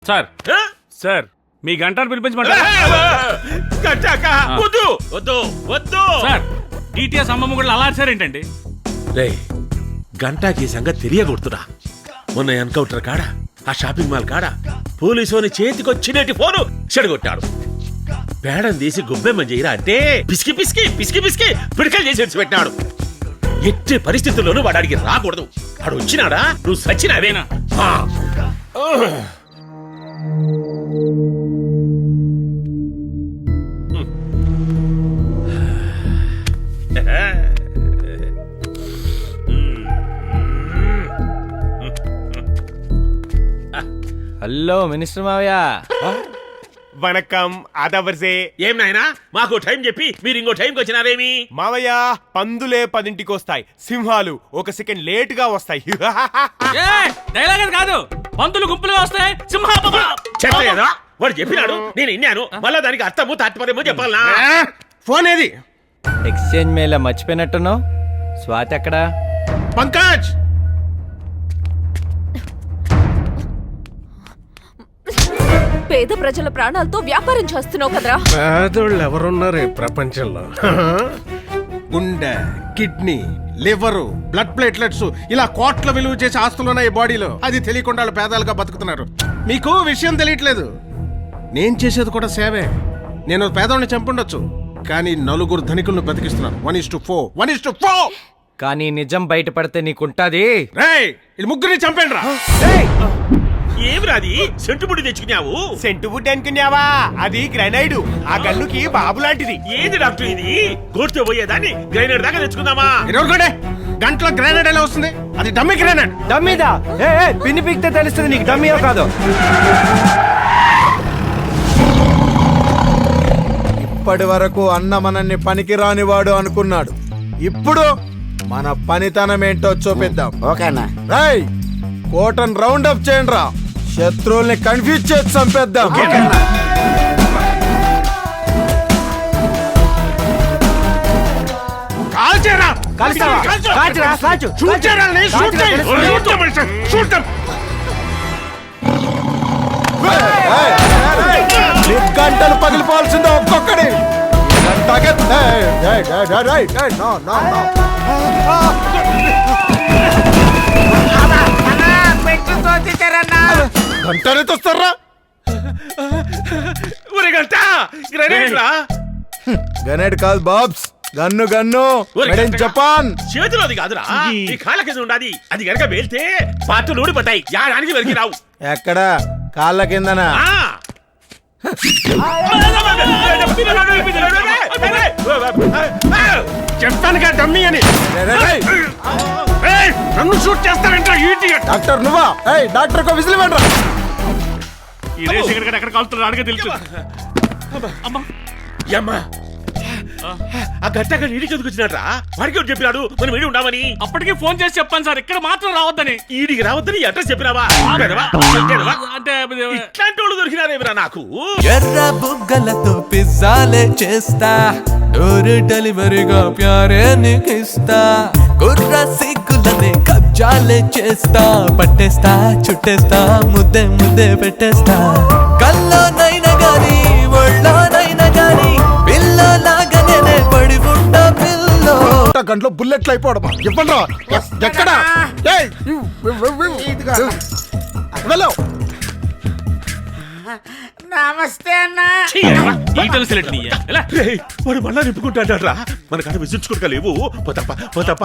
Sir sir మీ గంటను పిలిపించమంటారా? వద్దు వద్దు వద్దు సార్ డిటిఎస్ అమ్మమ్మ కూడా అలా ఏంటండి? రే గంటాకి ఈ సంగతి తెలియకూడదురా. మొన్న ఎన్కౌంటర్ కాడ ఆ షాపింగ్ మాల్ కాడ పోలీసుని చేతికొచ్చినట్టు ఫోను చెడగొట్టాడు. పేడం తీసి గొబ్బెమ్మ చేయరా అంటే పిసికి పిసికి పిసికి పిసికి పిడికలు చేసి పెట్టినాడు. ఎట్టి పరిస్థితుల్లోనూ వాడికి రాకూడదు. వాడు వచ్చినాడా నువ్వు సచ్చినావేనా? హలో మినిస్టర్ మావయ్య. వణకం ఆదావర్సే. ఏం నాయనా మాకు టైం చెప్పి మీరు ఇంకో టైంకి వచ్చినారేమి? మావయ్య పందులే 10ంటికి వస్తాయి, సింహాలు 1 సెకండ్ లేట్ గా వస్తాయి. డైలాగ్ కాదు, పంతులు గుంపులుగా వస్తాయి, సింహాలు చెప్పలేదా? వాడు చెప్పినాడు, నేను విన్నాను. మళ్ళా దానికి అర్థము తాత్పర్యమో చెప్పాలనా? ఫోన్ ఏది? ఎక్స్చేంజ్ మేళ మర్చిపోయినట్టున్నావు. స్వాతి ఎక్కడా? పంకజ్ పేద ప్రజల ప్రాణాలతో వ్యాపారం చేస్తున్నావు కదరా. పేదోళ్ళు ఎవరున్నారు ఈ ప్రపంచంలో? గుండె, కిడ్నీ, లివరు, బ్లడ్ ప్లేట్లెట్స్ ఇలా కోట్ల విలువ చేసే ఆస్తులు ఉన్నాయి బాడీలో. అది తెలియకుండా వాళ్ళు పేదాలుగా బతుకుతున్నారు. మీకు విషయం తెలియట్లేదు. నేను చేసేది కూడా సేవే. నేను పేదోళ్ళని చంపుండొచ్చు, కానీ 4 ధనికులను బతికిస్తున్నాను. 1:4 1:4. కానీ నిజం బయటపడితే నీకుంటాది. రేయ్ ఇది ముగ్గురిని చంపండి రా. ఏమిరాది సెంటుబుడి తెచ్చుకున్నావు? సెంటు బుడ్ అనుకున్నావా? అది గ్రెనైడ్. ఆ గన్నుకి బాబు లాంటిది. ఏది డాక్టర్ ఇది? కోర్టుతో పోయేదాన్ని గ్రైనర్ దాకా తెచ్చుకుందామా? గంటలో గ్రానైడ్ ఎలా వస్తుంది? అది డమ్మి గ్రానైడ్. డమ్మీదా? పిన్ని పీకితే తెలుస్తుంది నీకు డమ్మీయో కాదు. ఇప్పటి వరకు అన్న మనల్ని పనికిరానివాడు అనుకున్నాడు. ఇప్పుడు మన పనితనం ఏంటో చూపిద్దాం. ఓకేనా? రేయ్ కోటన్ రౌండ్ అప్ చేయండి రా. శత్రువుల్ని కన్ఫ్యూజ్ చేసి చంపేద్దాం. గంటలు పగిలిపోవాల్సిందే ఒక్కొక్కడి. గంటనే తోస్తారా? గ్రెనేడ్ కాదు బాబ్స్, గన్ను గన్ను. జపాన్ చేతిలోది కాదురా, ఈ కాళ్ళ కింద ఉండాది. అది గనక వేల్తే పాటలు ఊడిపడ్డాయి, యాడానికి వెలికి రావు. ఎక్కడ? కాళ్ళ కిందనా? చెప్తానుగా డమ్మీ అని. నన్ను షూట్ చేస్తానంట. డాక్టర్ నువ్వా? డాక్టర్ కో విజిల్ ఇవ్వండి. ఈ రేస్ ఎక్కడ కాలుతున్నాడు అడిగే తెలుసు. అమ్మా ఆ గట్టగా ఈడికి ఎందుకొచ్చినట్రా? వాడికి ఎవరు చెప్పినాడు మనం ఈడి ఉండామని? అప్పటికి ఫోన్ చేసి చెప్పాను సార్, ఇక్కడ మాత్రం రావద్దని. ఈడికి రావద్దని అడ్రస్ చెప్పినావా? అంటే ఇట్లాంటి వాళ్ళు దొరికినారేమిరా నాకు? ఎర్ర బుగ్గలతో పిజ్జాలే చేస్తా, డోర్ డెలివరీగా ప్యారే నీకిస్తా, కుర్ర సిగ్గులనే కబ్జాలే చేస్తా, పట్టేస్తా చుట్టేస్తా ముద్దే ముద్దే పెట్టేస్తా, కల్లోనైనా గాని ఒళ్ళోనైనా గాని పిల్లలాగానే పడి ఉంటా పిల్లో. గంటలో బుల్లెట్లు అయిపోవడం ఇవ్వండి. ఎక్కడ? నమస్తే అన్న. వాడు మళ్ళా నింపుకుంటాడరా. మన కాడ విసుచుకోలేవు. పోతప్ప పోతప్ప.